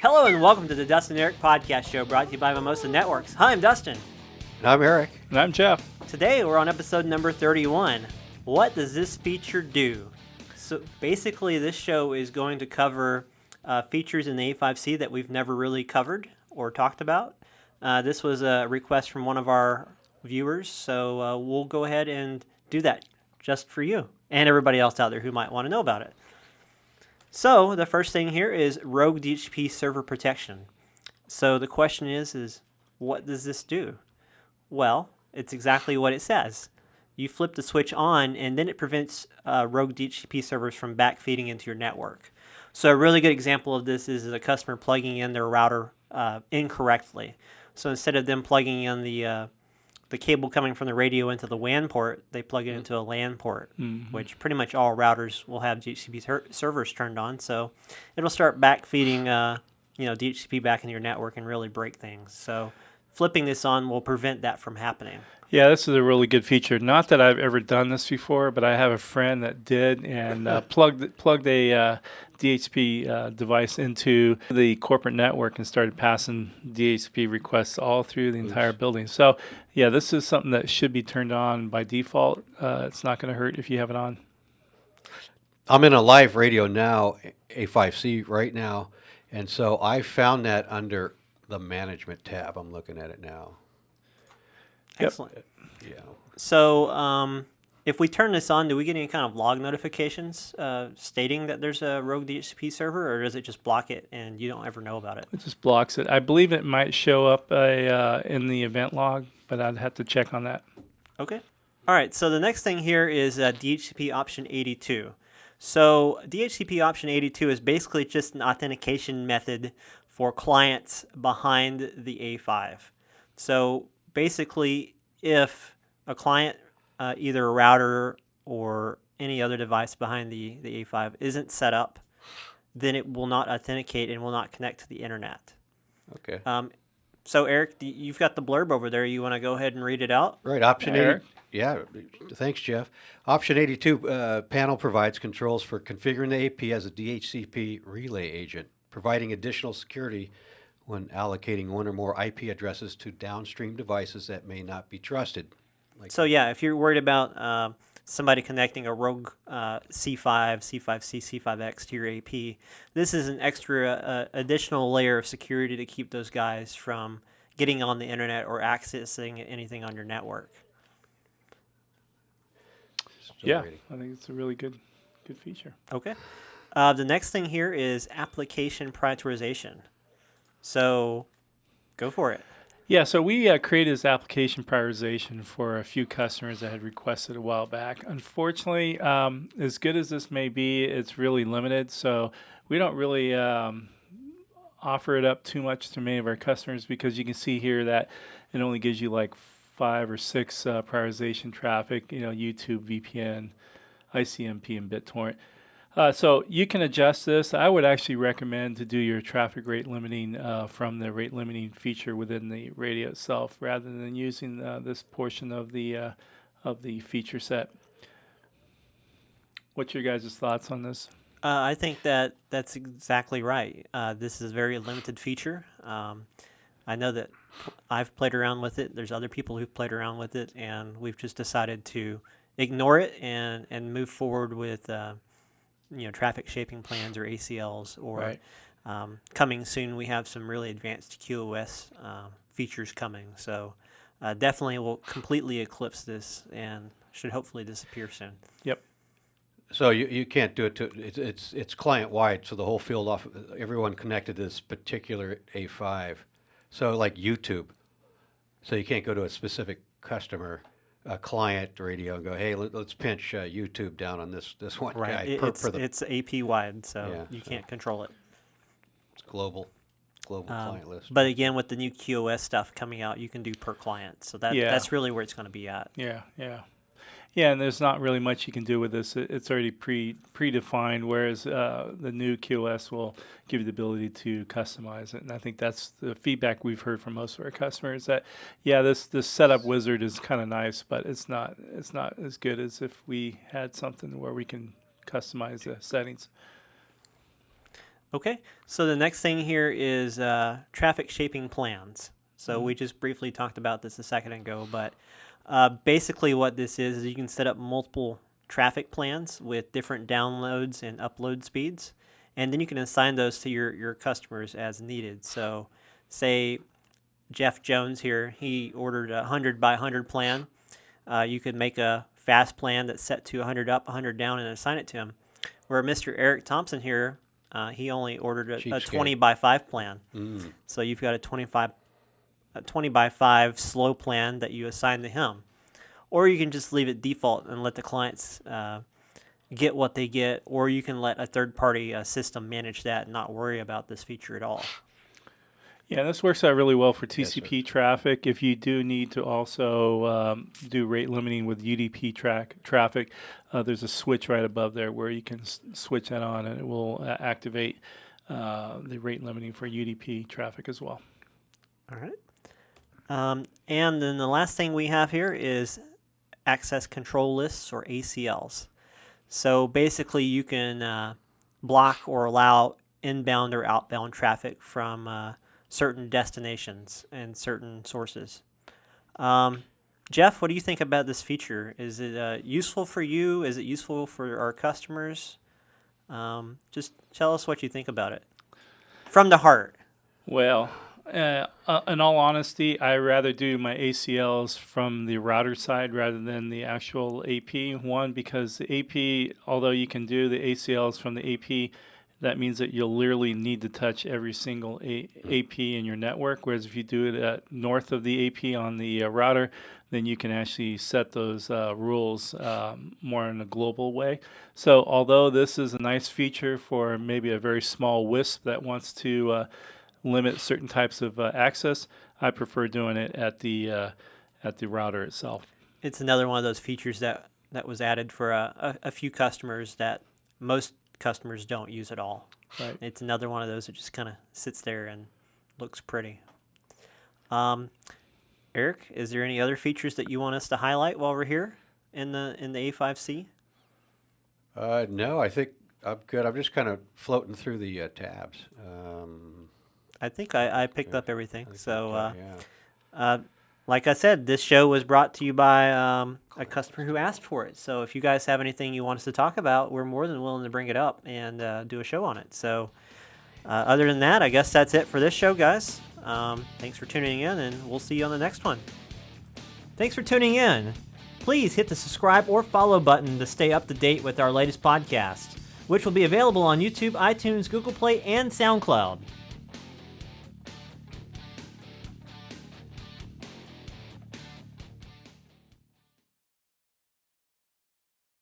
Hello and welcome to the Dustin and Eric Podcast Show, brought to you by Mimosa Networks. Hi, I'm Dustin. And I'm Eric. And I'm Jeff. Today we're on episode number 31. What does this feature do? So basically this show is going to cover features in the A5C that we've never really covered or talked about. This was a request from one of our viewers, so we'll go ahead and do that just for you and everybody else out there who might want to know about it. So the first thing here is rogue DHCP server protection. So the question is what does this do? Well, it's exactly what it says. You flip the switch on, and then it prevents rogue DHCP servers from backfeeding into your network. So a really good example of this is a customer plugging in their router incorrectly. So instead of them plugging in the cable coming from the radio into the WAN port, they plug it into a LAN port, which pretty much all routers will have DHCP servers turned on. So it'll start backfeeding DHCP back into your network and really break things. So flipping this on will prevent that from happening. Yeah, this is a really good feature. Not that I've ever done this before, but I have a friend that did and plugged a DHCP device into the corporate network and started passing DHCP requests all through the entire building. So, yeah, this is something that should be turned on by default. It's not going to hurt if you have it on. I'm in a live radio now, A5C right now, and so I found that under the management tab. I'm looking at it now. Excellent. Yeah. So if we turn this on, do we get any kind of log notifications stating that there's a rogue DHCP server, or does it just block it and you don't ever know about it? It just blocks it. I believe it might show up in the event log, but I'd have to check on that. Okay. All right. So the next thing here is DHCP Option 82. So DHCP Option 82 is basically just an authentication method for clients behind the A5. So basically, if a client, either a router or any other device behind the A5 isn't set up, then it will not authenticate and will not connect to the internet. Okay. So Eric, you've got the blurb over there. You want to go ahead and read it out? Right. Option Eric? 80. Yeah. Thanks, Jeff. Option 82 panel provides controls for configuring the AP as a DHCP relay agent, providing additional security when allocating one or more IP addresses to downstream devices that may not be trusted. So yeah, if you're worried about somebody connecting a rogue C5, C5C, C5X to your AP, this is an extra additional layer of security to keep those guys from getting on the internet or accessing anything on your network. Yeah, I think it's a really good feature. Okay. The next thing here is application prioritization. So go for it. Yeah, so we created this application prioritization for a few customers that had requested a while back. Unfortunately, as good as this may be, it's really limited. So we don't really offer it up too much to many of our customers because you can see here that it only gives you like 5 or 6 prioritization traffic, YouTube, VPN, ICMP, and BitTorrent. So you can adjust this. I would actually recommend to do your traffic rate limiting from the rate limiting feature within the radio itself, rather than using this portion of the feature set. What's your guys' thoughts on this? I think that's exactly right. This is a very limited feature. I know that I've played around with it. There's other people who've played around with it, and we've just decided to ignore it and move forward with traffic shaping plans or ACLs, or Right. Coming soon we have some really advanced QoS features coming. So definitely will completely eclipse this and should hopefully disappear soon. Yep. So you can't do it it's client wide, so the whole field off everyone connected to this particular A5. So like YouTube. So you can't go to a specific customer client radio and go, hey, let's pinch YouTube down on this one right. guy. It's AP wide, so Yeah, you can't control it. It's global client list. But again, with the new QoS stuff coming out, you can do per client. So that's really where it's going to be at. Yeah, and there's not really much you can do with this. It's already predefined, whereas the new QoS will give you the ability to customize it. And I think that's the feedback we've heard from most of our customers, that, yeah, this setup wizard is kind of nice, but it's not as good as if we had something where we can customize the settings. Okay, so the next thing here is traffic shaping plans. So we just briefly talked about this a second ago, but basically what this is you can set up multiple traffic plans with different downloads and upload speeds, and then you can assign those to your customers as needed. So say Jeff Jones here, he ordered a 100 by 100 plan. You could make a fast plan that's set to 100 up, 100 down, and assign it to him. Where Mr. Eric Thompson here, he only ordered a 20 by 5 plan. So you've got a 20 by 5 slow plan that you assign to him. Or you can just leave it default and let the clients get what they get, or you can let a third-party system manage that and not worry about this feature at all. Yeah, this works out really well for TCP traffic. If you do need to also do rate limiting with UDP traffic, there's a switch right above there where you can switch that on, and it will activate the rate limiting for UDP traffic as well. All right. And then the last thing we have here is access control lists, or ACLs. So basically you can block or allow inbound or outbound traffic from certain destinations and certain sources. Jeff, what do you think about this feature? Is it useful for you? Is it useful for our customers? Just tell us what you think about it from the heart. Well, in all honesty, I rather do my ACLs from the router side rather than the actual AP one, because the AP, although you can do the ACLs from the AP, that means that you'll literally need to touch every single AP in your network, whereas if you do it north of the AP on the router, then you can actually set those rules more in a global way. So although this is a nice feature for maybe a very small WISP that wants to limit certain types of access, I prefer doing it at the router itself. It's another one of those features that was added for a few customers that most customers don't use at all. Right. It's another one of those that just kind of sits there and looks pretty. Eric, is there any other features that you want us to highlight while we're here in the A5C? No, I think I'm good. I'm just kind of floating through the tabs. I think I picked up everything. So, like I said, this show was brought to you by a customer who asked for it. So if you guys have anything you want us to talk about, we're more than willing to bring it up and do a show on it. So other than that, I guess that's it for this show, guys. Thanks for tuning in, and we'll see you on the next one. Thanks for tuning in. Please hit the subscribe or follow button to stay up to date with our latest podcast, which will be available on YouTube, iTunes, Google Play, and SoundCloud.